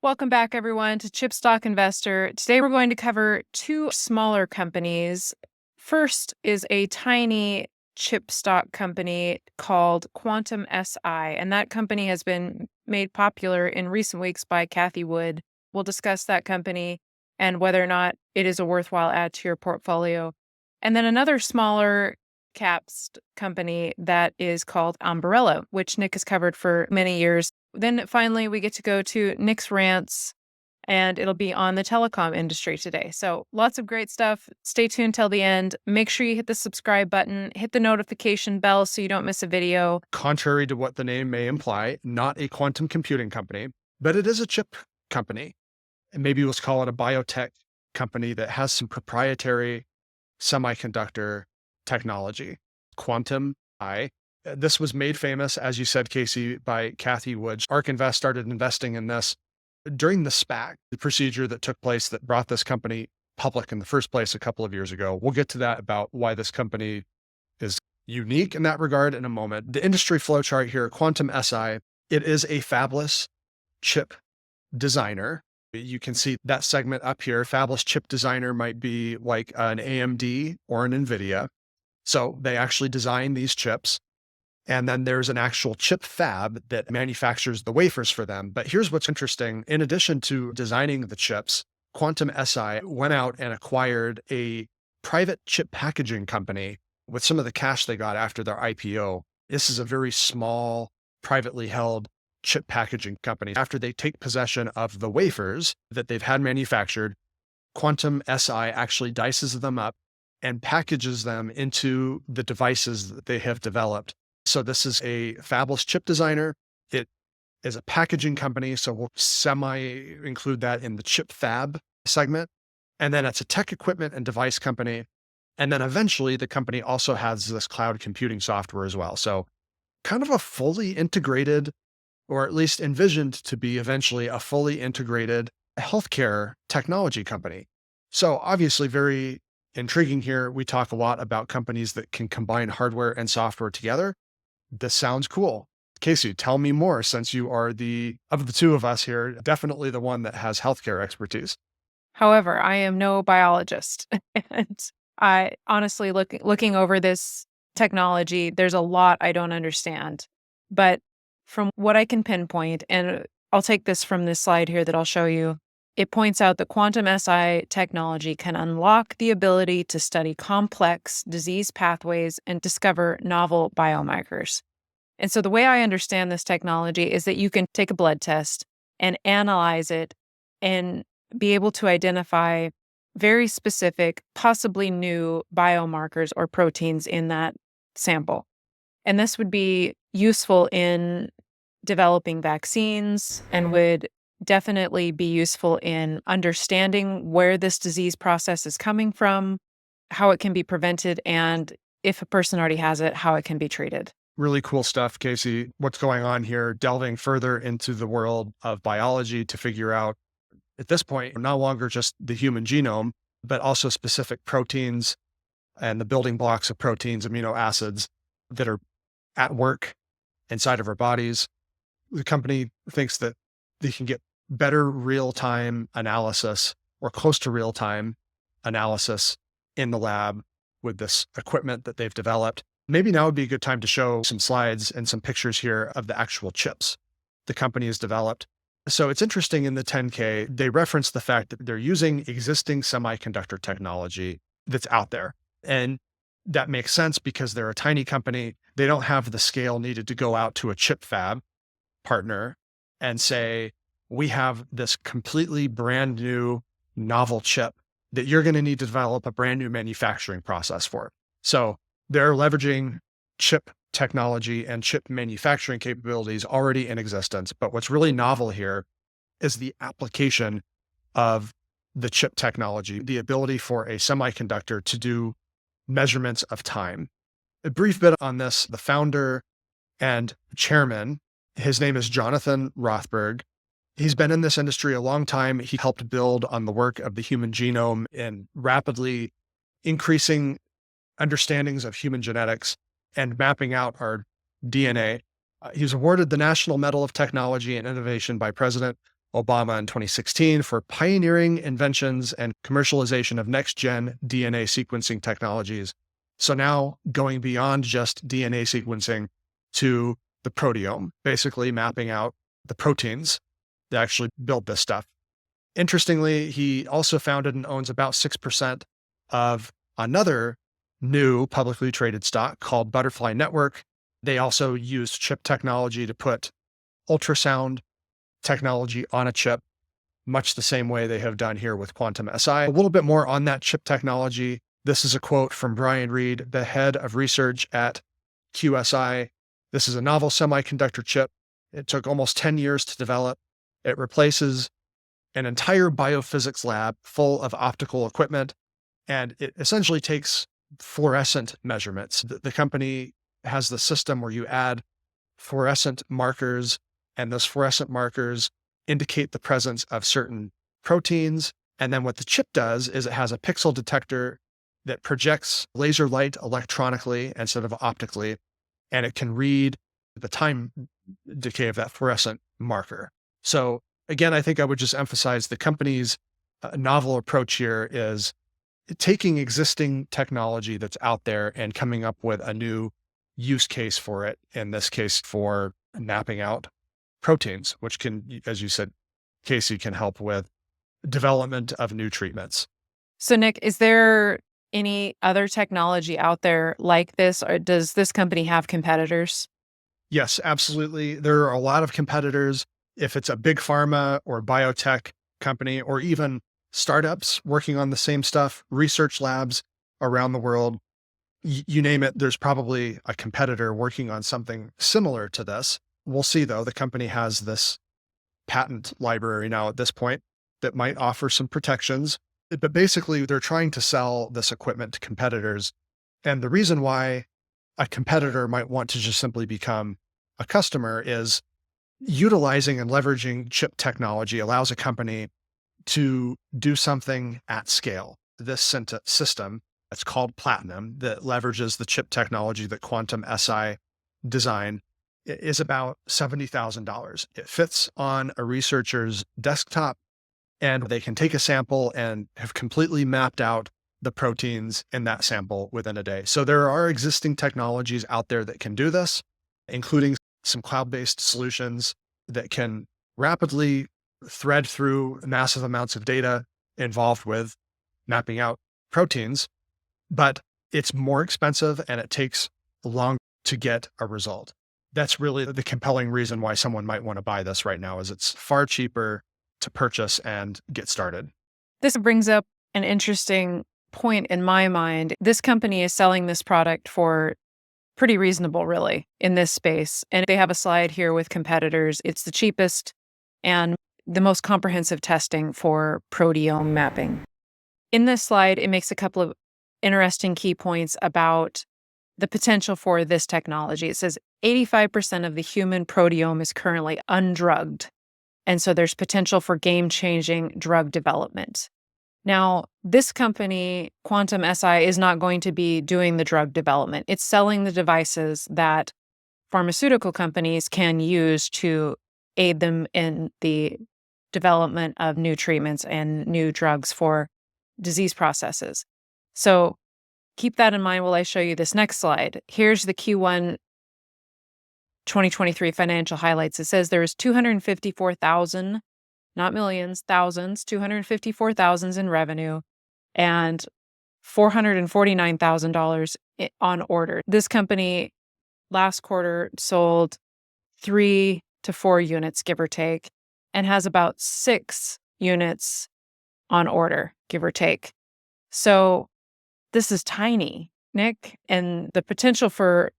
Welcome back, everyone, to Chip Stock Investor. Today, we're going to cover two smaller companies. First is a tiny chip stock company called Quantum SI, and that company has been made popular in recent weeks by Cathie. We'll discuss that company and whether or not it is a worthwhile add to your portfolio. And then another smaller caps company that is called Ambarella, which Nick has covered for many years. Then finally, we get to go to Nick's rants, and it'll be on the telecom industry today. So lots of great stuff. Stay tuned till the end. Make sure you hit the subscribe button, hit the notification bell so you don't miss a video. Contrary to what the name may imply, not a quantum computing company, but it is a chip company. And maybe let's call it a biotech company that has some proprietary semiconductor technology. Quantum I. This was made famous, as you said, Casey, by Cathie Wood. ARK Invest started investing in this during the SPAC, the procedure that took place that brought this company public in the first place a couple of years ago. We'll get to that about why this company is unique in that regard in a moment. The industry flow chart here, Quantum SI, it is a fabless chip designer. You can see that segment up here. Fabless chip designer might be like an AMD or an NVIDIA. So they actually design these chips. And then there's an actual chip fab that manufactures the wafers for them. But here's what's interesting. In addition to designing the chips, Quantum SI went out and acquired a private chip packaging company with some of the cash they got after their IPO. This is a very small, privately held chip packaging company. After they take possession of the wafers that they've had manufactured, Quantum SI actually dices them up and packages them into the devices that they have developed. So this is a fabless chip designer. It is a packaging company, so we'll include that in the chip fab segment. And then it's a tech equipment and device company. And then eventually the company also has this cloud computing software as well. So kind of a fully integrated, or at least envisioned to be eventually a fully integrated healthcare technology company. So obviously very intriguing here. We talk a lot about companies that can combine hardware and software together. This sounds cool. Casey, tell me more, since you are of the two of us here, definitely the one that has healthcare expertise. However, I am no biologist. And I honestly, looking over this technology, there's a lot I don't understand. But from what I can pinpoint, and I'll take this from this slide here that I'll show you, it points out that quantum SI technology can unlock the ability to study complex disease pathways and discover novel biomarkers. And so the way I understand this technology is that you can take a blood test and analyze it and be able to identify very specific, possibly new biomarkers or proteins in that sample. And this would be useful in developing vaccines and would definitely be useful in understanding where this disease process is coming from, how it can be prevented, and if a person already has it, how it can be treated. Really cool stuff, Casey. What's going on here, delving further into the world of biology to figure out, at this point, no longer just the human genome, but also specific proteins and the building blocks of proteins, amino acids that are at work inside of our bodies. The company thinks that they can get better real-time analysis or close to real-time analysis in the lab with this equipment that they've developed. Maybe now would be a good time to show some slides and some pictures here of the actual chips the company has developed. So it's interesting in the 10K, they reference the fact that they're using existing semiconductor technology that's out there. And that makes sense because they're a tiny company. They don't have the scale needed to go out to a chip fab partner and say, we have this completely brand new novel chip that you're going to need to develop a brand new manufacturing process for. So they're leveraging chip technology and chip manufacturing capabilities already in existence. But what's really novel here is the application of the chip technology, the ability for a semiconductor to do measurements of time. A brief bit on this, the founder and chairman, his name is Jonathan Rothberg. He's been in this industry a long time. He helped build on the work of the human genome in rapidly increasing understandings of human genetics and mapping out our DNA. He was awarded the National Medal of Technology and Innovation by President Obama in 2016 for pioneering inventions and commercialization of next-gen DNA sequencing technologies. So now going beyond just DNA sequencing to the proteome, basically mapping out the proteins that actually build this stuff. Interestingly, he also founded and owns about 6% of another new publicly traded stock called Butterfly Network. They also use chip technology to put ultrasound technology on a chip, much the same way they have done here with Quantum SI. A little bit more on that chip technology. This is a quote from Brian Reed, the head of research at QSI. This is a novel semiconductor chip. It took almost 10 years to develop. It replaces an entire biophysics lab full of optical equipment, and it essentially takes fluorescent measurements. The company has the system where you add fluorescent markers, and those fluorescent markers indicate the presence of certain proteins. And then what the chip does is it has a pixel detector that projects laser light electronically instead of optically, and it can read the time decay of that fluorescent marker. So again, I think I would just emphasize the company's novel approach here is taking existing technology that's out there and coming up with a new use case for it. In this case, for mapping out proteins, which can, as you said, Casey, can help with development of new treatments. So, Nick, is there any other technology out there like this, or does this company have competitors? Yes, absolutely. There are a lot of competitors. If it's a big pharma or biotech company, or even startups working on the same stuff, research labs around the world, you name it, there's probably a competitor working on something similar to this. We'll see, though. The company has this patent library now at this point that might offer some protections. But basically, they're trying to sell this equipment to competitors. And the reason why a competitor might want to just simply become a customer is utilizing and leveraging chip technology allows a company to do something at scale. This system, it's called Platinum, that leverages the chip technology that Quantum SI designed, is about $70,000. It fits on a researcher's desktop, and they can take a sample and have completely mapped out the proteins in that sample within a day. So there are existing technologies out there that can do this, including some cloud-based solutions that can rapidly thread through massive amounts of data involved with mapping out proteins, but it's more expensive and it takes long to get a result. That's really the compelling reason why someone might want to buy this right now, is it's far cheaper to purchase and get started. This brings up an interesting point in my mind. This company is selling this product for pretty reasonable, really, in this space. And they have a slide here with competitors. It's the cheapest and the most comprehensive testing for proteome mapping. In this slide, it makes a couple of interesting key points about the potential for this technology. It says 85% of the human proteome is currently undrugged. And so there's potential for game-changing drug development. Now, this company, Quantum SI, is not going to be doing the drug development. It's selling the devices that pharmaceutical companies can use to aid them in the development of new treatments and new drugs for disease processes. So keep that in mind while I show you this next slide. Here's the Q1 2023 financial highlights. It says there is 254,000, not millions, thousands, 254,000 in revenue and $449,000 on order. This company last quarter sold 3 to 4 units, give or take, and has about 6 units on order, give or take. So this is tiny, Nick, and the potential for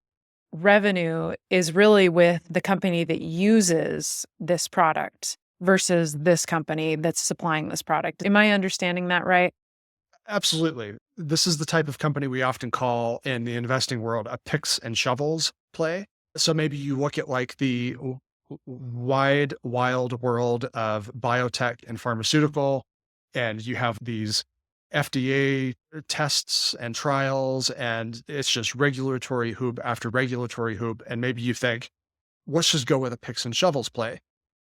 revenue is really with the company that uses this product versus this company that's supplying this product. Am I understanding that right? Absolutely. This is the type of company we often call in the investing world a picks and shovels play. So maybe you look at like the wide, wild world of biotech and pharmaceutical, and you have these FDA tests and trials, and it's just regulatory hoop after regulatory hoop. And maybe you think, let's just go with a picks and shovels play.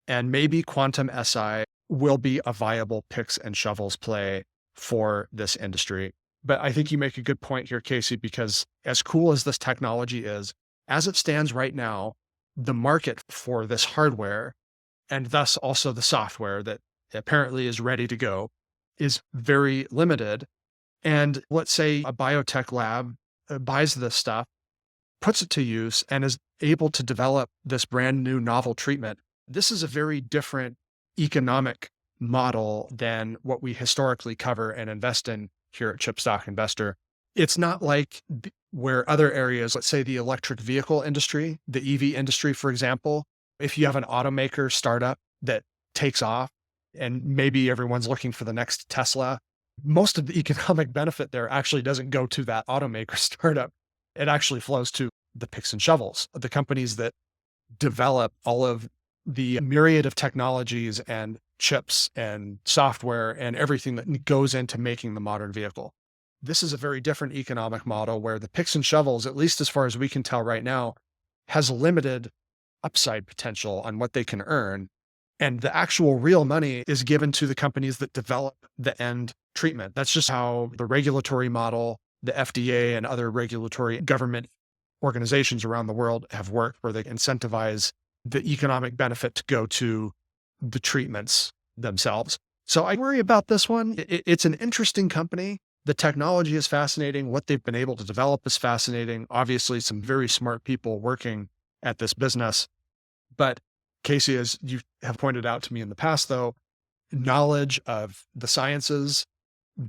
And maybe quantum SI will be a viable picks and shovels play for this industry. But I think you make a good point here, Cathie, because as cool as this technology is, as it stands right now, the market for this hardware and thus also the software that apparently is ready to go is very limited. And let's say a biotech lab buys this stuff, puts it to use, and is able to develop this brand new novel treatment. This is a very different economic model than what we historically cover and invest in here at Chip Stock Investor. It's not like where other areas, let's say the electric vehicle industry, the EV industry, for example, if you have an automaker startup that takes off and maybe everyone's looking for the next Tesla, most of the economic benefit there actually doesn't go to that automaker startup. It actually flows to the picks and shovels, the companies that develop all of the myriad of technologies and chips and software and everything that goes into making the modern vehicle. This is a very different economic model where the picks and shovels, at least as far as we can tell right now, has limited upside potential on what they can earn. And the actual real money is given to the companies that develop the end treatment. That's just how the regulatory model, the FDA and other regulatory government organizations around the world have worked, where they incentivize the economic benefit to go to the treatments themselves. So I worry about this one. It's an interesting company. The technology is fascinating. What they've been able to develop is fascinating. Obviously, some very smart people working at this business. But Cathie, as you have pointed out to me in the past, though, knowledge of the sciences,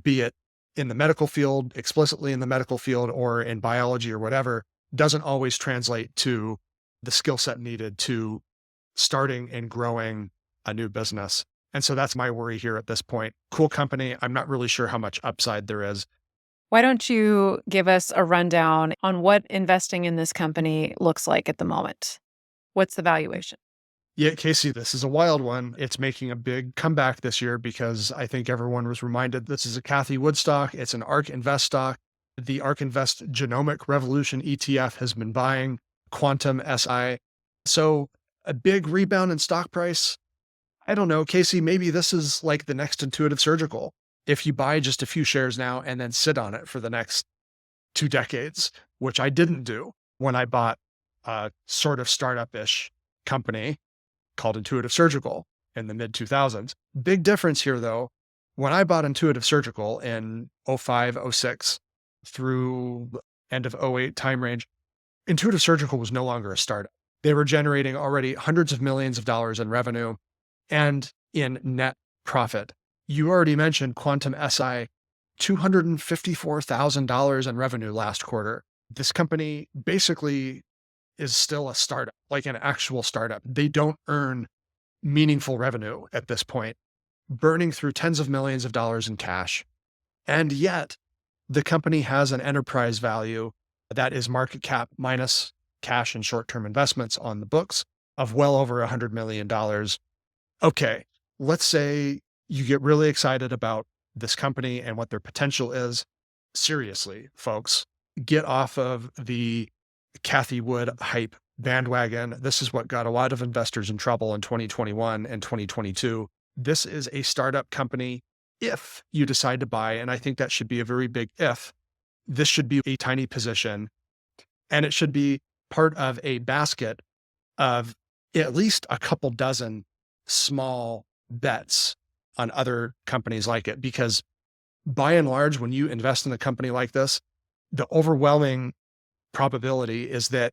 be it in the medical field, explicitly in the medical field, or in biology or whatever, doesn't always translate to the skill set needed to starting and growing a new business. And so that's my worry here at this point. Cool company. I'm not really sure how much upside there is. Why don't you give us a rundown on what investing in this company looks like at the moment? What's the valuation? Yeah, Cathie, this is a wild one. It's making a big comeback this year because I think everyone was reminded this is a Cathie Wood stock. It's an ARK Invest stock. The ARK Invest Genomic Revolution ETF has been buying Quantum SI. So a big rebound in stock price. I don't know, Cathie, maybe this is like the next Intuitive Surgical. If you buy just a few shares now and then sit on it for the next 2 decades, which I didn't do when I bought a sort of startup-ish company called Intuitive Surgical in the mid 2000s. Big difference here, though. When I bought Intuitive Surgical in 05, 06 through the end of 08 time range, Intuitive Surgical was no longer a startup. They were generating already hundreds of millions of dollars in revenue and in net profit. You already mentioned Quantum SI, $254,000 in revenue last quarter. This company basically is still a startup, like an actual startup. They don't earn meaningful revenue at this point, burning through tens of millions of dollars in cash. And yet, the company has an enterprise value that is market cap minus cash and short-term investments on the books of well over $100 million. Okay, let's say you get really excited about this company and what their potential is. Seriously, folks, get off of the Cathie Wood hype bandwagon. This is what got a lot of investors in trouble in 2021 and 2022. This is a startup company. If you decide to buy, and I think that should be a very big if, this should be a tiny position and it should be part of a basket of at least a couple dozen small bets on other companies like it. Because by and large, when you invest in a company like this, the overwhelming probability is that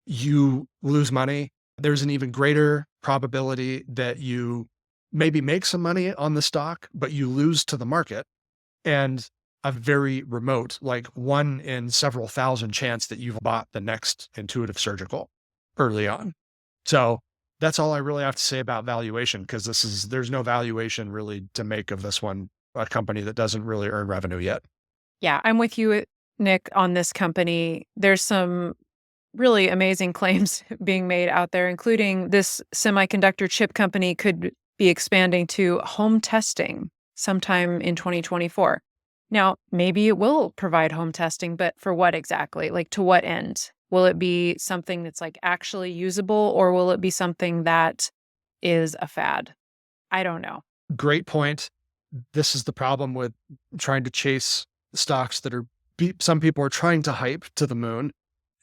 you lose money. There's an even greater probability that you maybe make some money on the stock, but you lose to the market, and a very remote, like 1 in several thousand chance that you've bought the next Intuitive Surgical early on. So that's all I really have to say about valuation, because there's no valuation really to make of this one, a company that doesn't really earn revenue yet. Yeah, I'm with you, Nick, on this company. There's some really amazing claims being made out there, including this semiconductor chip company could be expanding to home testing sometime in 2024. Now, maybe it will provide home testing, but for what exactly? Like, to what end? Will it be something that's like actually usable, or will it be something that is a fad? I don't know. Great point. This is the problem with trying to chase stocks that are some people are trying to hype to the moon.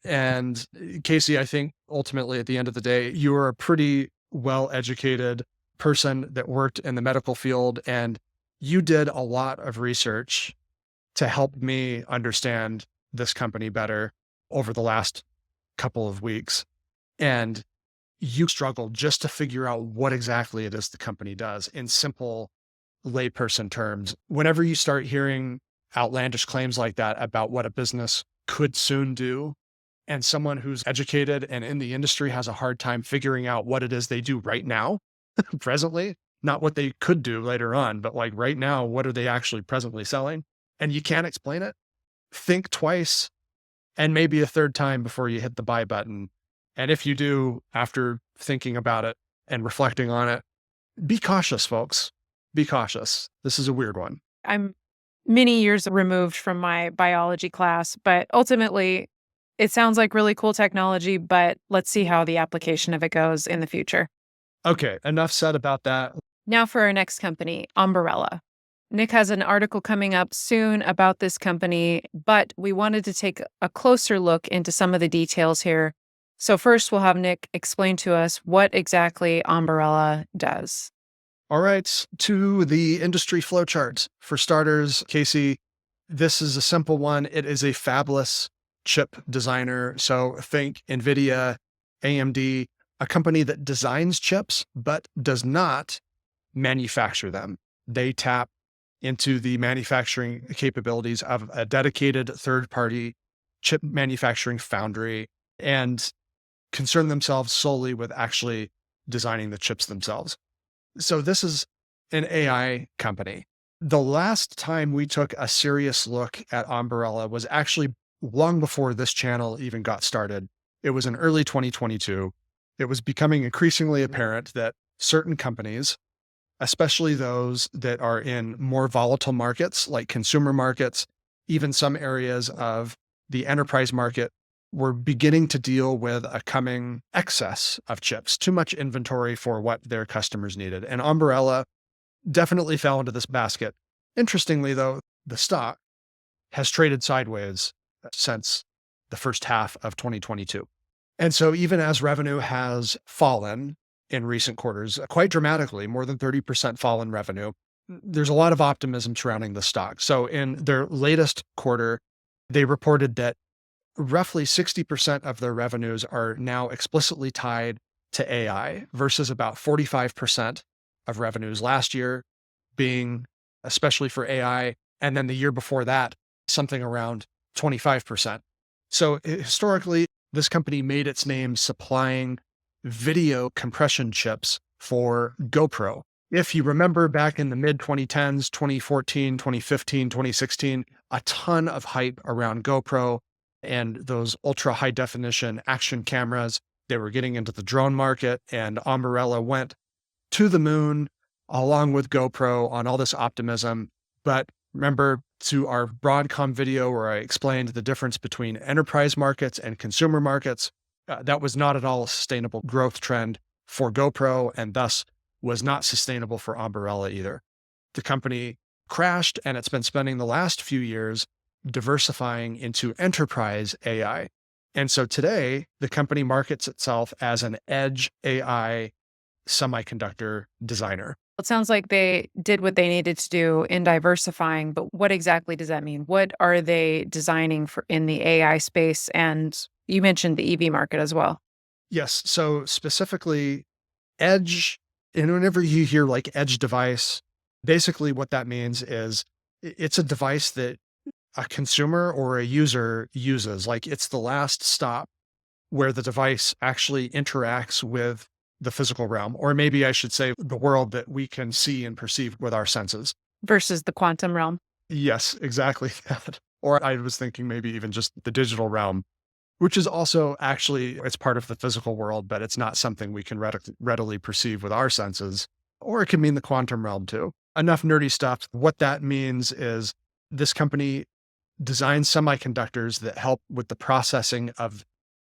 And Casey, I think ultimately at the end of the day, you are a pretty well educated person that worked in the medical field, and you did a lot of research to help me understand this company better over the last couple of weeks. And you struggled just to figure out what exactly it is the company does in simple layperson terms. Whenever you start hearing outlandish claims like that about what a business could soon do, and someone who's educated and in the industry has a hard time figuring out what it is they do right now, presently, not what they could do later on, but like right now, what are they actually presently selling? And you can't explain it. Think twice and maybe a third time before you hit the buy button. And if you do, after thinking about it and reflecting on it, be cautious, folks. Be cautious. This is a weird one. I'm many years removed from my biology class, but ultimately, it sounds like really cool technology, but let's see how the application of it goes in the future. Okay, enough said about that. Now for our next company, Ambarella. Nick has an article coming up soon about this company, but we wanted to take a closer look into some of the details here. So first, we'll have Nick explain to us what exactly Ambarella does. All right, to the industry flowchart. For starters, Casey, this is a simple one. It is a fabless chip designer. So think NVIDIA, AMD, a company that designs chips, but does not manufacture them. They tap into the manufacturing capabilities of a dedicated third-party chip manufacturing foundry and concern themselves solely with actually designing the chips themselves. So this is an AI company. The last time we took a serious look at Ambarella was actually long before this channel even got started. It was in early 2022. It was becoming increasingly apparent that certain companies, especially those that are in more volatile markets like consumer markets, even some areas of the enterprise market, were beginning to deal with a coming excess of chips, too much inventory for what their customers needed. And Ambarella definitely fell into this basket. Interestingly, though, the stock has traded sideways since the first half of 2022. And so even as revenue has fallen in recent quarters, quite dramatically, more than 30% fall in revenue, there's a lot of optimism surrounding the stock. So in their latest quarter, they reported that roughly 60% of their revenues are now explicitly tied to AI versus about 45% of revenues last year being especially for AI. And then the year before that, something around 25%. So historically, this company made its name supplying video compression chips for GoPro. If you remember back in the mid 2010s, 2014, 2015, 2016, a ton of hype around GoPro and those ultra high definition action cameras. They were getting into the drone market, and Ambarella went to the moon along with GoPro on all this optimism. But remember to our Broadcom video where I explained the difference between enterprise markets and consumer markets, that was not at all a sustainable growth trend for GoPro and thus was not sustainable for Ambarella either. The company crashed and it's been spending the last few years diversifying into enterprise AI. And so today, the company markets itself as an edge AI semiconductor designer. It sounds like they did what they needed to do in diversifying, but what exactly does that mean? What are they designing for in the AI space? And you mentioned the EV market as well. Yes. So specifically, edge, and whenever you hear like edge device, basically what that means is it's a device that a consumer or a user uses. Like it's the last stop where the device actually interacts with the physical realm, or maybe I should say the world that we can see and perceive with our senses. Versus the quantum realm. Yes, exactly that. Or I was thinking maybe even just the digital realm, which is also actually, it's part of the physical world, but it's not something we can readily perceive with our senses. Or it can mean the quantum realm too. Enough nerdy stuff. What that means is this company designs semiconductors that help with the processing of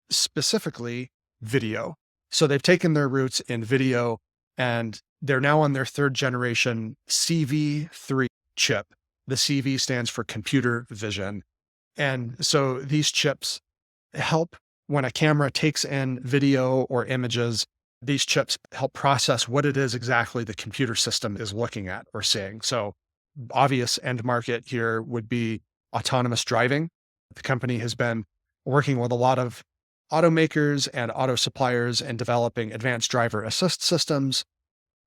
specifically video. So they've taken their roots in video And they're now on their third generation CV3 chip. The CV stands for computer vision. And so these chips help when a camera takes in video or images. These chips help process what it is exactly the computer system is looking at or seeing. So, obvious end market here would be autonomous driving. The company has been working with a lot of automakers and auto suppliers and developing advanced driver assist systems.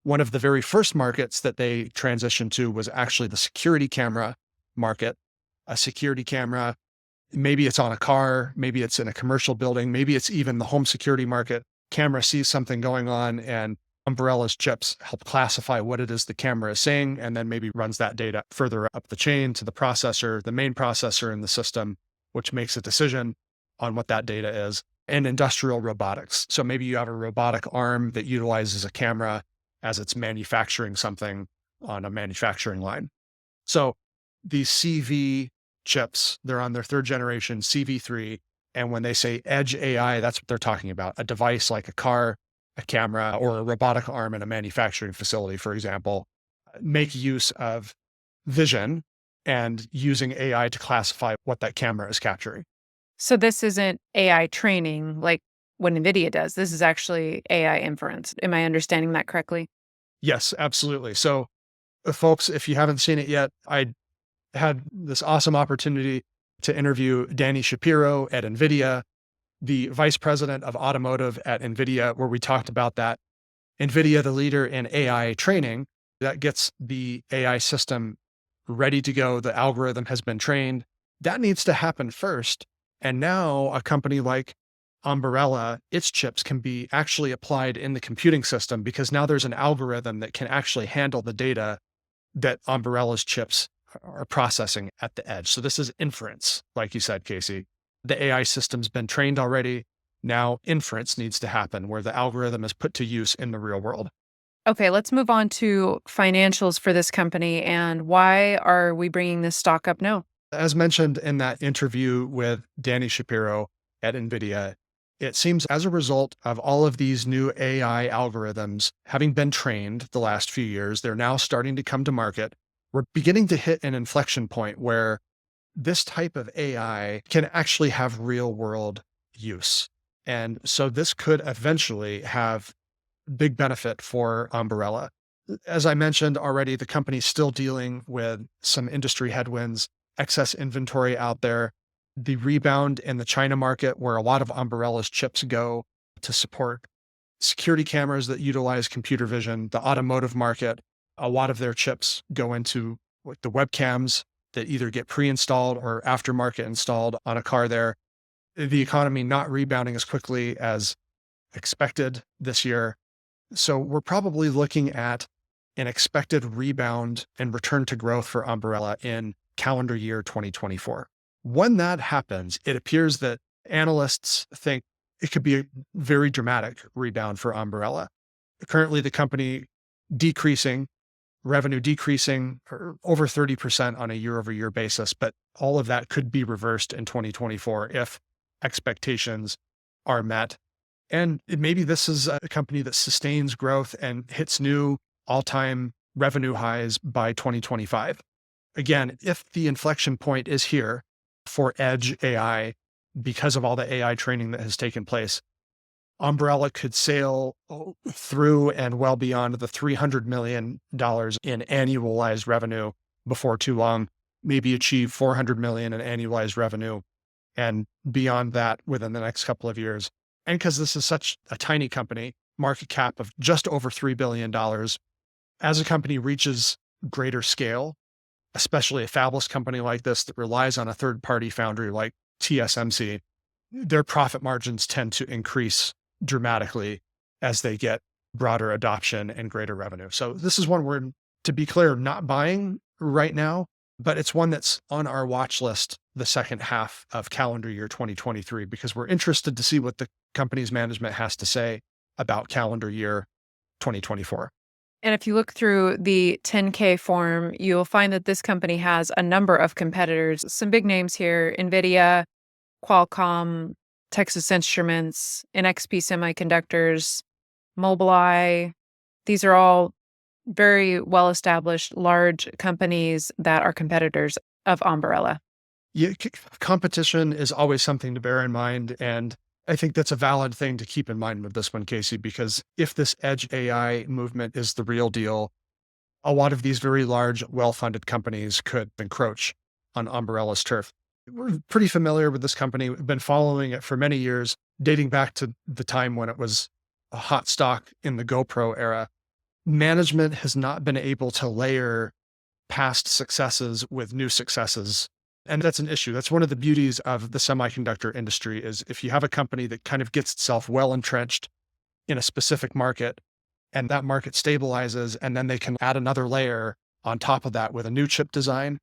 One of the very first markets that they transitioned to was actually the security camera market. A security camera, maybe it's on a car, maybe it's in a commercial building, maybe it's even the home security market. Camera sees something going on, and Ambarella's chips help classify what it is the camera is saying, and then maybe runs that data further up the chain to the processor, the main processor in the system, which makes a decision on what that data is. And industrial robotics. So maybe you have a robotic arm that utilizes a camera as it's manufacturing something on a manufacturing line. So these CV chips, they're on their third generation CV3. And when they say edge AI, that's what they're talking about. A device like a car, a camera, or a robotic arm in a manufacturing facility, for example, make use of vision and using AI to classify what that camera is capturing. So this isn't AI training like what NVIDIA does. This is actually AI inference. Am I understanding that correctly? Yes, absolutely. So, folks, if you haven't seen it yet, I had this awesome opportunity to interview Danny Shapiro at NVIDIA, the vice president of automotive at NVIDIA, where we talked about that. NVIDIA, the leader in AI training, that gets the AI system ready to go. The algorithm has been trained. That needs to happen first. And now a company like Ambarella, its chips can be actually applied in the computing system because now there's an algorithm that can actually handle the data that Ambarella's chips are processing at the edge. So this is inference, like you said, Casey. The AI system's been trained already. Now inference needs to happen where the algorithm is put to use in the real world. Okay, let's move on to financials for this company and why are we bringing this stock up now? As mentioned in that interview with Danny Shapiro at NVIDIA, it seems as a result of all of these new AI algorithms having been trained the last few years, they're now starting to come to market. We're beginning to hit an inflection point where this type of AI can actually have real world use. And so this could eventually have big benefit for Umbrella. As I mentioned already, the company's still dealing with some industry headwinds, excess inventory out there, the rebound in the China market, where a lot of Umbrella's chips go to support security cameras that utilize computer vision, the automotive market. A lot of their chips go into like the webcams that either get pre-installed or aftermarket installed on a car there. The economy not rebounding as quickly as expected this year. So we're probably looking at an expected rebound and return to growth for Umbrella in calendar year 2024. When that happens, it appears that analysts think it could be a very dramatic rebound for Umbrella. Currently, the company decreasing, revenue decreasing for over 30% on a year over year basis, but all of that could be reversed in 2024 if expectations are met. And maybe this is a company that sustains growth and hits new all-time revenue highs by 2025. Again, if the inflection point is here for edge AI, because of all the AI training that has taken place, Umbrella could sail through and well beyond the $300 million in annualized revenue before too long, maybe achieve $400 million in annualized revenue and beyond that within the next couple of years. And because this is such a tiny company, market cap of just over $3 billion, as a company reaches greater scale, especially a fabless company like this that relies on a third-party foundry like TSMC, their profit margins tend to increase dramatically as they get broader adoption and greater revenue. So this is one we're, to be clear, not buying right now, but it's one that's on our watch list the second half of calendar year 2023 because we're interested to see what the company's management has to say about calendar year 2024. And if you look through the 10K form, you'll find that this company has a number of competitors, some big names here, NVIDIA, Qualcomm, Texas Instruments, NXP Semiconductors, Mobileye, These are all very well-established, large companies that are competitors of Ambarella. Yeah, competition is always something to bear in mind. And I think that's a valid thing to keep in mind with this one, Casey, because if this edge AI movement is the real deal, a lot of these very large, well-funded companies could encroach on Umberella's turf. We're pretty familiar with this company. We've been following it for many years, dating back to the time when it was a hot stock in the GoPro era. Management has not been able to layer past successes with new successes. And that's an issue. That's one of the beauties of the semiconductor industry is if you have a company that kind of gets itself well entrenched in a specific market and that market stabilizes and then they can add another layer on top of that with a new chip design,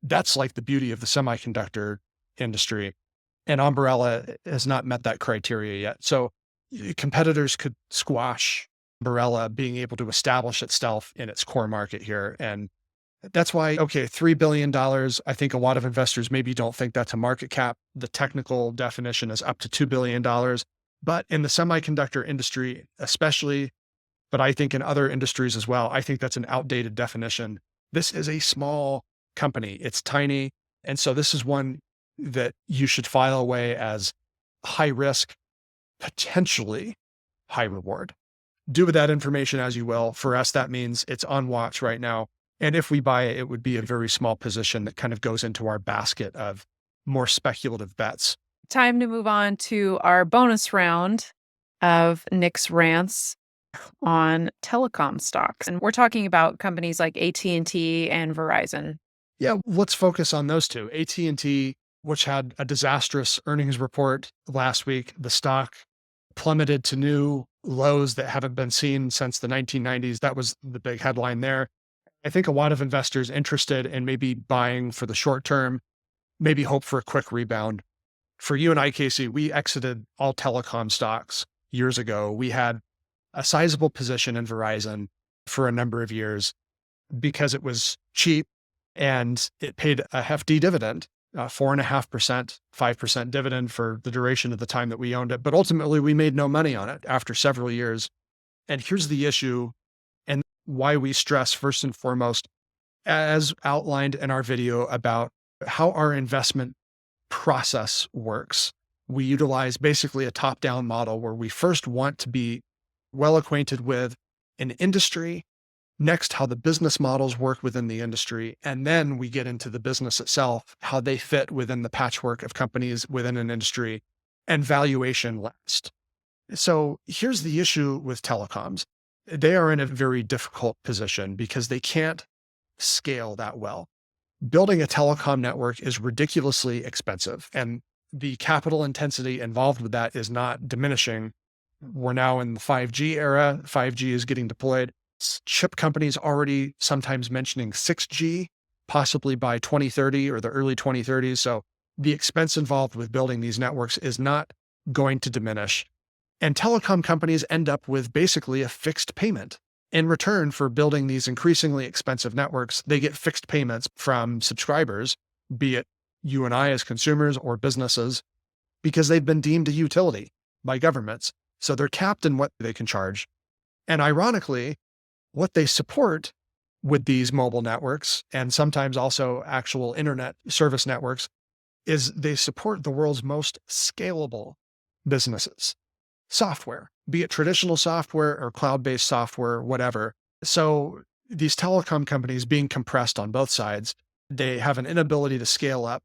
that's like the beauty of the semiconductor industry. And Ambarella has not met that criteria yet. So competitors could squash Ambarella being able to establish itself in its core market here. And that's why, okay, $3 billion. I think a lot of investors maybe don't think that's a market cap. The technical definition is up to $2 billion. But in the semiconductor industry, especially, but I think in other industries as well, I think that's an outdated definition. This is a small company, it's tiny. And so this is one that you should file away as high risk, potentially high reward. Do with that information as you will. For us, that means it's on watch right now. And if we buy it, it would be a very small position that kind of goes into our basket of more speculative bets. Time to move on to our bonus round of Nick's rants on telecom stocks. And we're talking about companies like AT&T and Verizon. Yeah, let's focus on those two. AT&T, which had a disastrous earnings report last week, the stock plummeted to new lows that haven't been seen since the 1990s. That was the big headline there. I think a lot of investors interested in maybe buying for the short term, maybe hope for a quick rebound. For you and I, Casey, we exited all telecom stocks years ago. We had a sizable position in Verizon for a number of years because it was cheap and it paid a hefty dividend, 4.5%, 5% dividend for the duration of the time that we owned it. But ultimately, we made no money on it after several years. And here's the issue and why we stress first and foremost, as outlined in our video about how our investment process works. We utilize basically a top-down model where we first want to be well acquainted with an industry, next, how the business models work within the industry, and then we get into the business itself, how they fit within the patchwork of companies within an industry, and valuation last. So here's the issue with telecoms. They are in a very difficult position because they can't scale that well. Building a telecom network is ridiculously expensive, and the capital intensity involved with that is not diminishing. We're now in the 5G era. 5G is getting deployed. Chip companies already sometimes mentioning 6G, possibly by 2030 or the early 2030s. So the expense involved with building these networks is not going to diminish. And telecom companies end up with basically a fixed payment. In return for building these increasingly expensive networks, they get fixed payments from subscribers, be it you and I as consumers or businesses, because they've been deemed a utility by governments. So they're capped in what they can charge. And ironically, what they support with these mobile networks and sometimes also actual internet service networks is they support the world's most scalable businesses. Software, be it traditional software or cloud-based software, whatever. So these telecom companies being compressed on both sides, they have an inability to scale up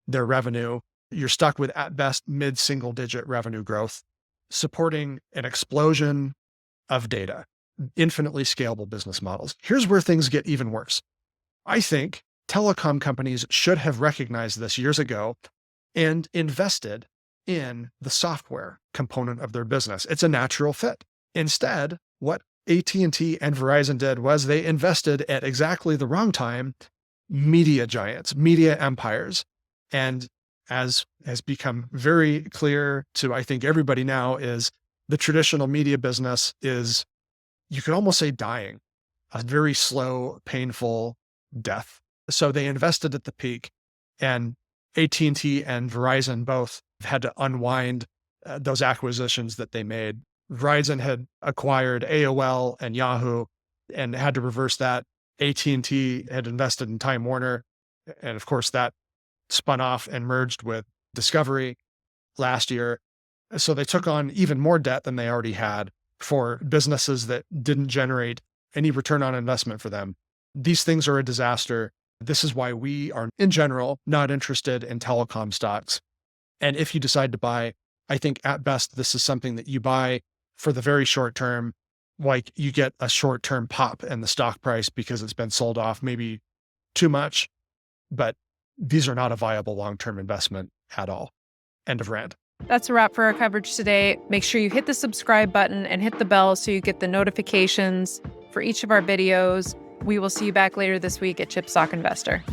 their revenue. You're stuck with, at best, mid-single digit revenue growth, supporting an explosion of data, infinitely scalable business models. Here's where things get even worse. I think telecom companies should have recognized this years ago and invested in the software component of their business. It's a natural fit. Instead, what AT&T and Verizon did was they invested at exactly the wrong time, media giants, media empires. And as has become very clear to, I think, everybody now, is the traditional media business is, you could almost say, dying, a very slow, painful death. So they invested at the peak, and AT&T and Verizon both had to unwind those acquisitions that they made. Verizon had acquired AOL and Yahoo and had to reverse that. AT&T had invested in Time Warner. And of course, that spun off and merged with Discovery last year. So they took on even more debt than they already had for businesses that didn't generate any return on investment for them. These things are a disaster. This is why we are, in general, not interested in telecom stocks. And if you decide to buy, I think at best, this is something that you buy for the very short term. Like you get a short term pop in the stock price because it's been sold off maybe too much, but these are not a viable long term investment at all. End of rant. That's a wrap for our coverage today. Make sure you hit the subscribe button and hit the bell so you get the notifications for each of our videos. We will see you back later this week at Chip Stock Investor.